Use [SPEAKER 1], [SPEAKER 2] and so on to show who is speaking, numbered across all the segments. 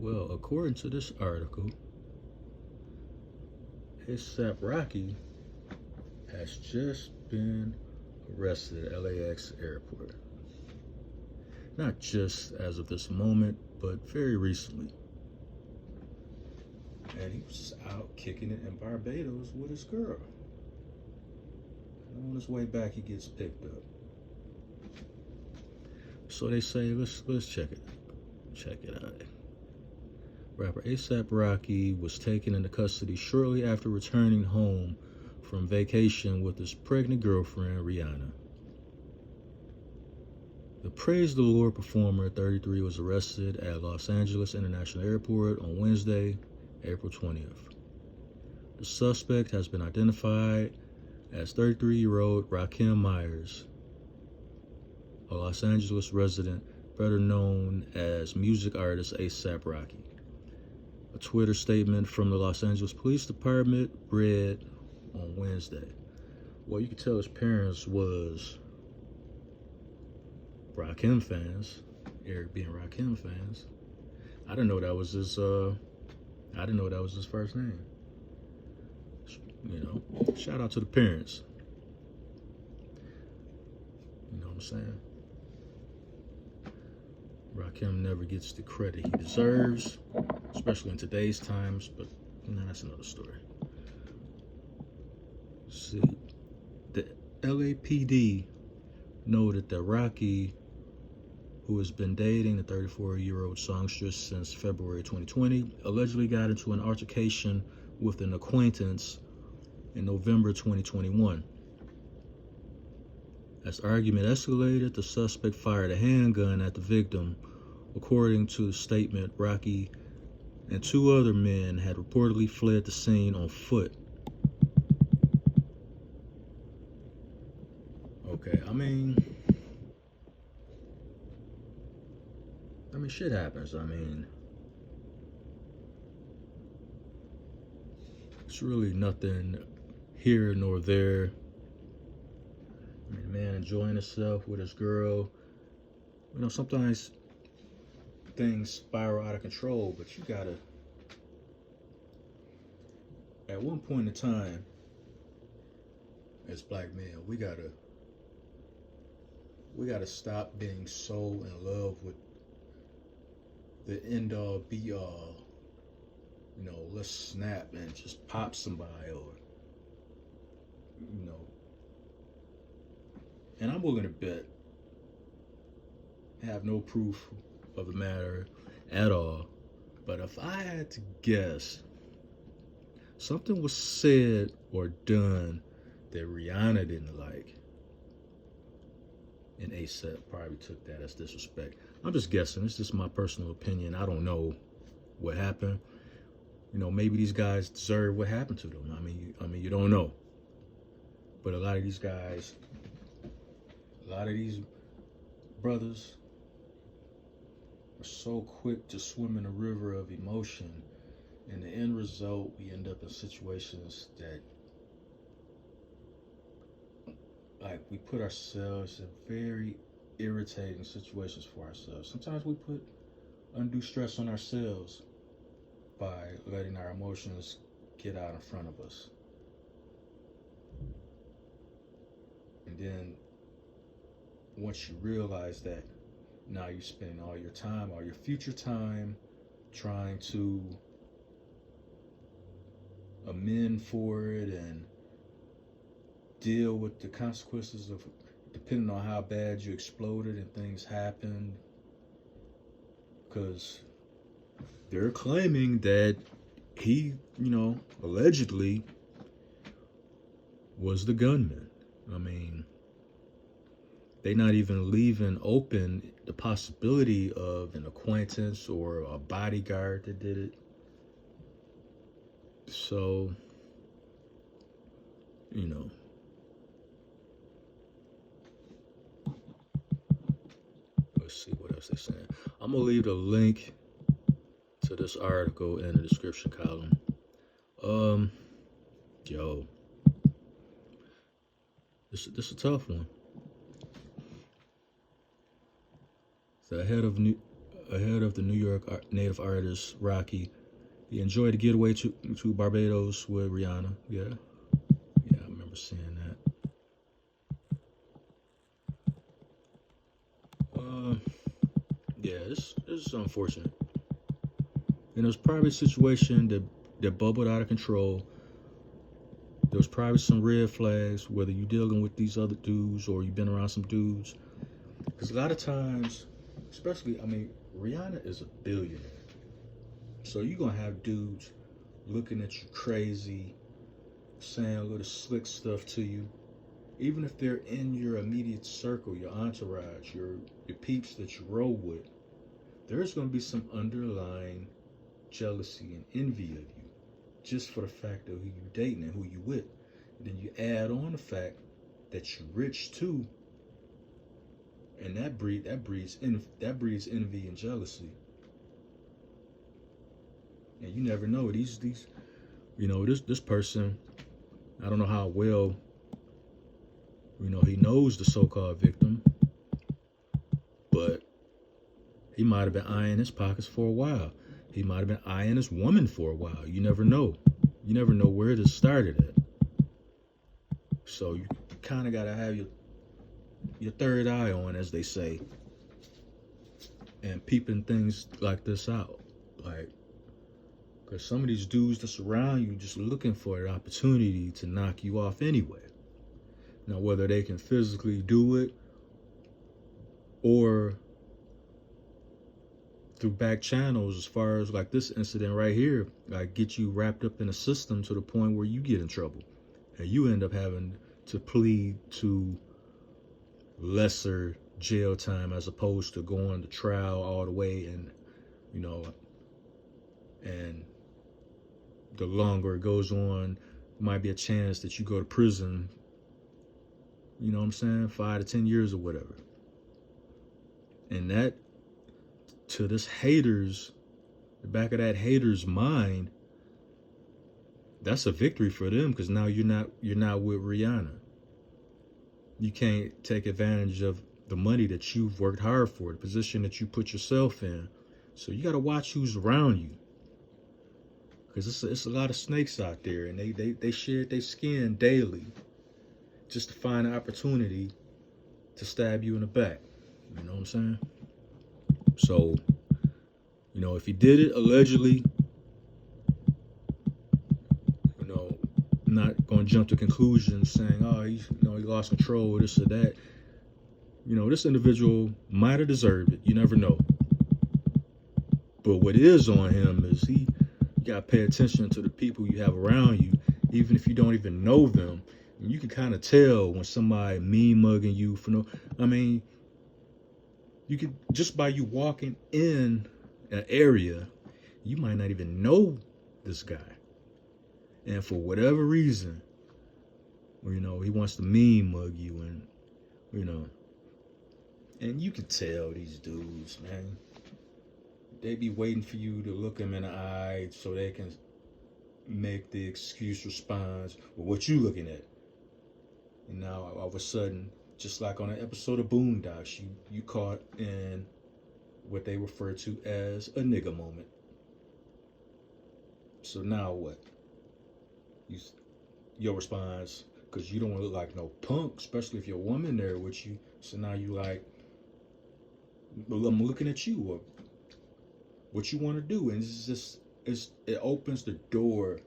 [SPEAKER 1] Well, according to this article, ASAP Rocky has just been arrested at LAX airport. Not just as of this moment, but very recently. And he was out kicking it in Barbados with his girl. And on his way back, he gets picked up. So they say, let's check it. Check it out. Rapper ASAP Rocky was taken into custody shortly after returning home from vacation with his pregnant girlfriend, Rihanna. The Praise the Lord performer, 33, was arrested at Los Angeles International Airport on Wednesday, April 20th. The suspect has been identified as 33-year-old Rakim Myers, a Los Angeles resident better known as music artist ASAP Rocky. A Twitter statement from the Los Angeles Police Department read on Wednesday. Well, you could tell his parents was Rakim fans, Eric being Rakim fans. I didn't know that was his first name. You know, shout out to the parents. You know what I'm saying? Rakim never gets the credit he deserves, especially in today's times, but that's another story. See, the LAPD noted that Rocky, who has been dating the 34-year-old songstress since February 2020, allegedly got into an altercation with an acquaintance in November 2021. As the argument escalated, the suspect fired a handgun at the victim. According to the statement, Rocky and two other men had reportedly fled the scene on foot. Okay, I mean, shit happens. It's really nothing here nor there. Man enjoying himself with his girl. You know, sometimes things spiral out of control, but you gotta, at one point in time, as black men, we gotta stop being so in love with the end all be all. You know, let's snap and just pop somebody, or you know. And I'm willing to bet, have no proof of the matter at all, but if I had to guess, something was said or done that Rihanna didn't like, and ASAP probably took that as disrespect. I'm just guessing. It's just my personal opinion. I don't know what happened. You know, maybe these guys deserve what happened to them. I mean, you don't know. But a lot of these guys, a lot of these brothers are so quick to swim in a river of emotion. And the end result, we end up in situations that, like, we put ourselves in very irritating situations for ourselves. Sometimes we put undue stress on ourselves by letting our emotions get out in front of us. And then once you realize that, now you're spending all your time, all your future time, trying to amend for it and deal with the consequences of, depending on how bad you exploded and things happened. Because they're claiming that he, allegedly was the gunman. I mean, they're not even leaving open the possibility of an acquaintance or a bodyguard that did it. So, let's see what else they're saying. I'm going to leave the link to this article in the description column. This is a tough one. The ahead of the New York native artist Rocky. He enjoyed a getaway to Barbados with Rihanna. Yeah, I remember seeing that. Yeah, this is unfortunate. And it was probably a situation that bubbled out of control. There was probably some red flags, whether you're dealing with these other dudes or you've been around some dudes. Because a lot of times, especially, I mean, Rihanna is a billionaire. So you're going to have dudes looking at you crazy, saying a little slick stuff to you. Even if they're in your immediate circle, your entourage, your peeps that you roll with, there's going to be some underlying jealousy and envy of you just for the fact of who you dating and who you with. And then you add on the fact that you're rich too, and that breeds envy and jealousy. And you never know these this person. I don't know how well he knows the so-called victim, but he might have been eyeing his pockets for a while. He might have been eyeing his woman for a while. You never know. You never know where this started at. So you kind of got to have your third eye on, as they say, and peeping things like this out. Like, because some of these dudes that's around you just looking for an opportunity to knock you off anyway. Now, whether they can physically do it or through back channels, as far as like this incident right here, like get you wrapped up in a system to the point where you get in trouble and you end up having to plead to lesser jail time as opposed to going to trial all the way. And and the longer it goes on, might be a chance that you go to prison, 5 to 10 years or whatever. And that, to this the back of that hater's mind, that's a victory for them, because now you're not with Rihanna. You can't take advantage of the money that you've worked hard for, the position that you put yourself in. So you got to watch who's around you, because it's a lot of snakes out there, and they shed their skin daily just to find an opportunity to stab you in the back. You know what I'm saying? So, if he did it allegedly, not going to jump to conclusions saying, oh, he lost control, this or that. This individual might have deserved it. You never know. But what is on him is you got to pay attention to the people you have around you, even if you don't even know them. And you can kind of tell when somebody mean mugging you you could, just by you walking in an area, you might not even know this guy. And for whatever reason, he wants to mean mug you, and and you can tell these dudes, man, they be waiting for you to look them in the eye so they can make the excuse response with what you looking at. And now all of a sudden, just like on an episode of Boondocks, you caught in what they refer to as a nigga moment. So now what? Your response, because you don't want to look like no punk, especially if your woman there with you. So now you like, well, I'm looking at you, or what you want to do, and it opens the door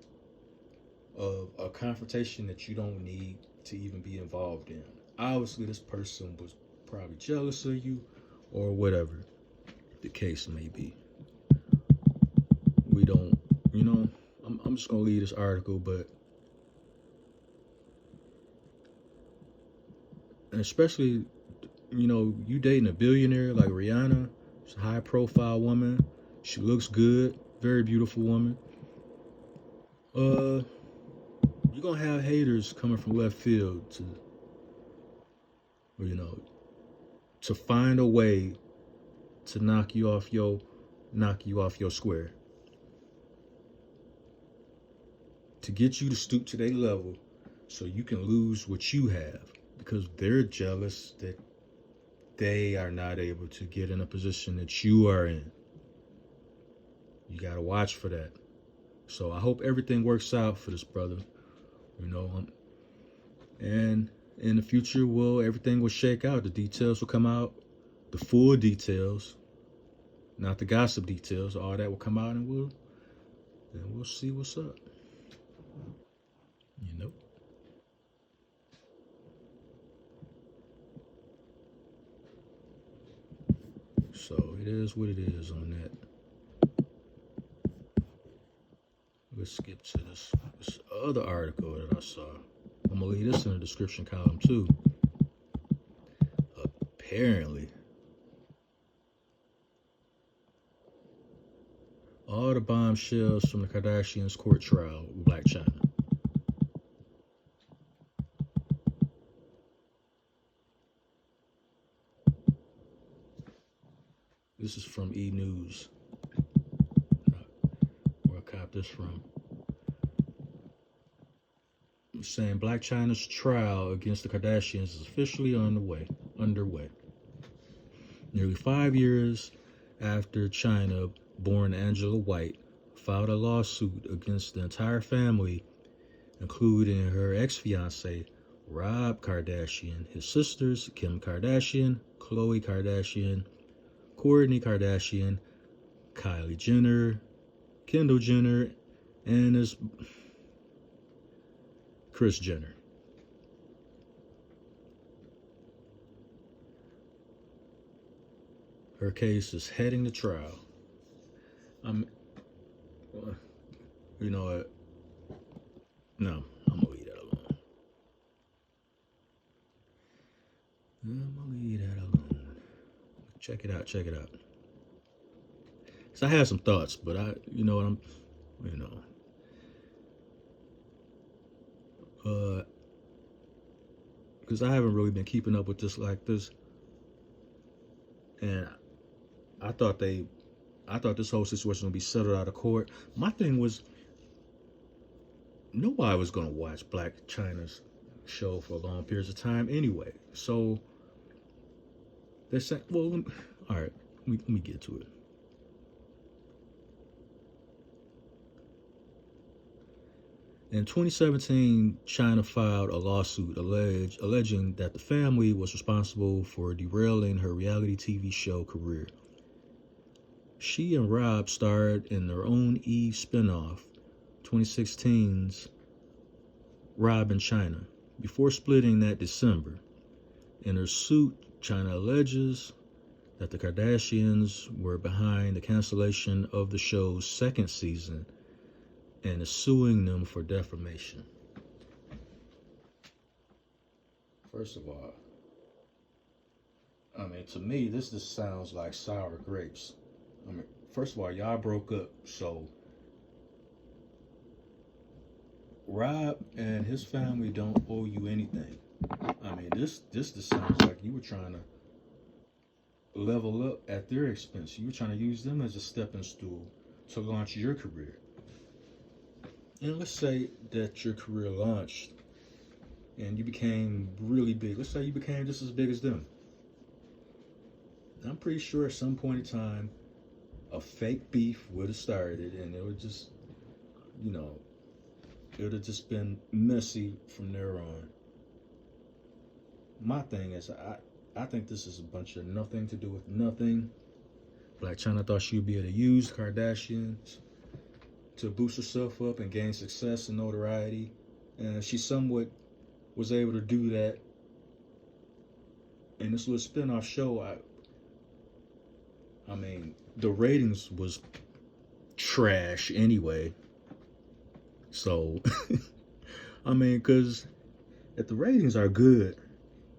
[SPEAKER 1] of a confrontation that you don't need to even be involved in. Obviously, this person was probably jealous of you, or whatever the case may be. We don't, I'm just gonna leave this article, but especially, you dating a billionaire like Rihanna. She's a high profile woman. She looks good, very beautiful woman. You're gonna have haters coming from left field to find a way to knock you off your square, to get you to stoop to their level so you can lose what you have, because they're jealous that they are not able to get in a position that you are in. You got to watch for that. So I hope everything works out for this brother, and in the future, everything will shake out. The details will come out, the full details, not the gossip details. All that will come out, and we'll see what's up. You know. So it is what it is on that. Let's skip to this other article that I saw. I'm gonna leave this in the description column too. Apparently, all the bombshells from the Kardashians' court trial with Blac Chyna. This is from E! News. Where I copped this from. It's saying Blac Chyna's trial against the Kardashians is officially underway. Nearly 5 years after Chyna, born Angela White, filed a lawsuit against the entire family, including her ex-fiance, Rob Kardashian, his sisters, Kim Kardashian, Khloe Kardashian, Kourtney Kardashian, Kylie Jenner, Kendall Jenner, and his Kris Jenner. Her case is heading to trial. You know what? No, I'm gonna leave that alone. Check it out. So I had some thoughts, but because I haven't really been keeping up with this like this, and I thought this whole situation was gonna be settled out of court. My thing was, nobody was gonna watch Blac Chyna's show for long periods of time anyway. So they're saying, well, all right, let me get to it. In 2017, Chyna filed a lawsuit alleging that the family was responsible for derailing her reality TV show career. She and Rob starred in their own E! spinoff, 2016's Rob and Chyna, before splitting that December. In her suit, Chyna alleges that the Kardashians were behind the cancellation of the show's second season and is suing them for defamation. First of all, to me, this just sounds like sour grapes. First of all, y'all broke up, so Rob and his family don't owe you anything. This just sounds like you were trying to level up at their expense. You were trying to use them as a stepping stool to launch your career. And let's say that your career launched and you became really big. Let's say you became just as big as them. I'm pretty sure at some point in time, a fake beef would have started, and it would just, it would have just been messy from there on. My thing is, I think this is a bunch of nothing to do with nothing. Blac Chyna thought she would be able to use Kardashians to boost herself up and gain success and notoriety, and she somewhat was able to do that. And this little spin-off show, the ratings was trash anyway. So, because if the ratings are good,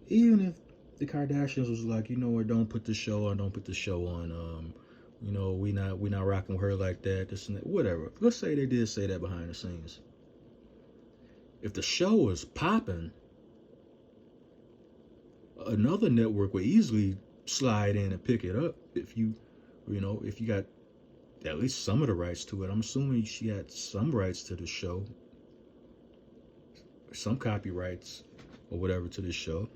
[SPEAKER 1] even if the Kardashians was like, don't put the show on, we not rocking with her like that, this and that, whatever. Let's say they did say that behind the scenes. If the show is popping, another network would easily slide in and pick it up if you got at least some of the rights to it. I'm assuming she had some rights to the show, some copyrights or whatever to the show.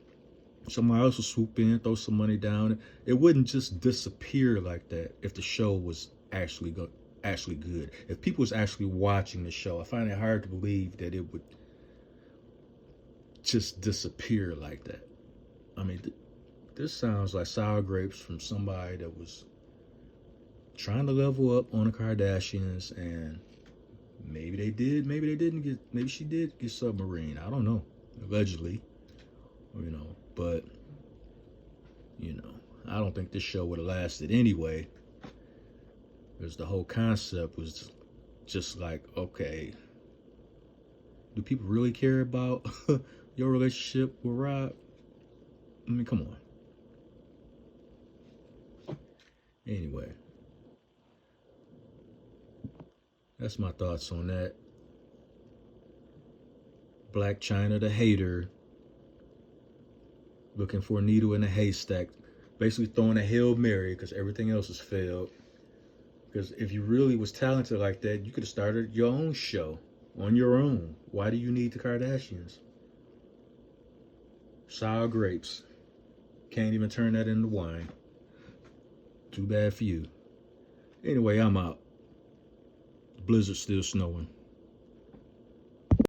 [SPEAKER 1] Somebody else would swoop in, throw some money down. It wouldn't just disappear like that if the show was actually good. If people was actually watching the show, I find it hard to believe that it would just disappear like that. I mean, this sounds like sour grapes from somebody that was trying to level up on the Kardashians, and maybe they did, maybe they didn't get, maybe she did get submarine. I don't know, allegedly, but I don't think this show would have lasted anyway, because the whole concept was just like, okay, do people really care about your relationship with Rob? I mean, come on. Anyway, that's my thoughts on that. Blac Chyna, the hater, looking for a needle in a haystack, basically throwing a Hail Mary because everything else has failed. Because if you really was talented like that, you could have started your own show on your own. Why do you need the Kardashians? Sour grapes. Can't even turn that into wine. Too bad for you. Anyway, I'm out. The blizzard's still snowing.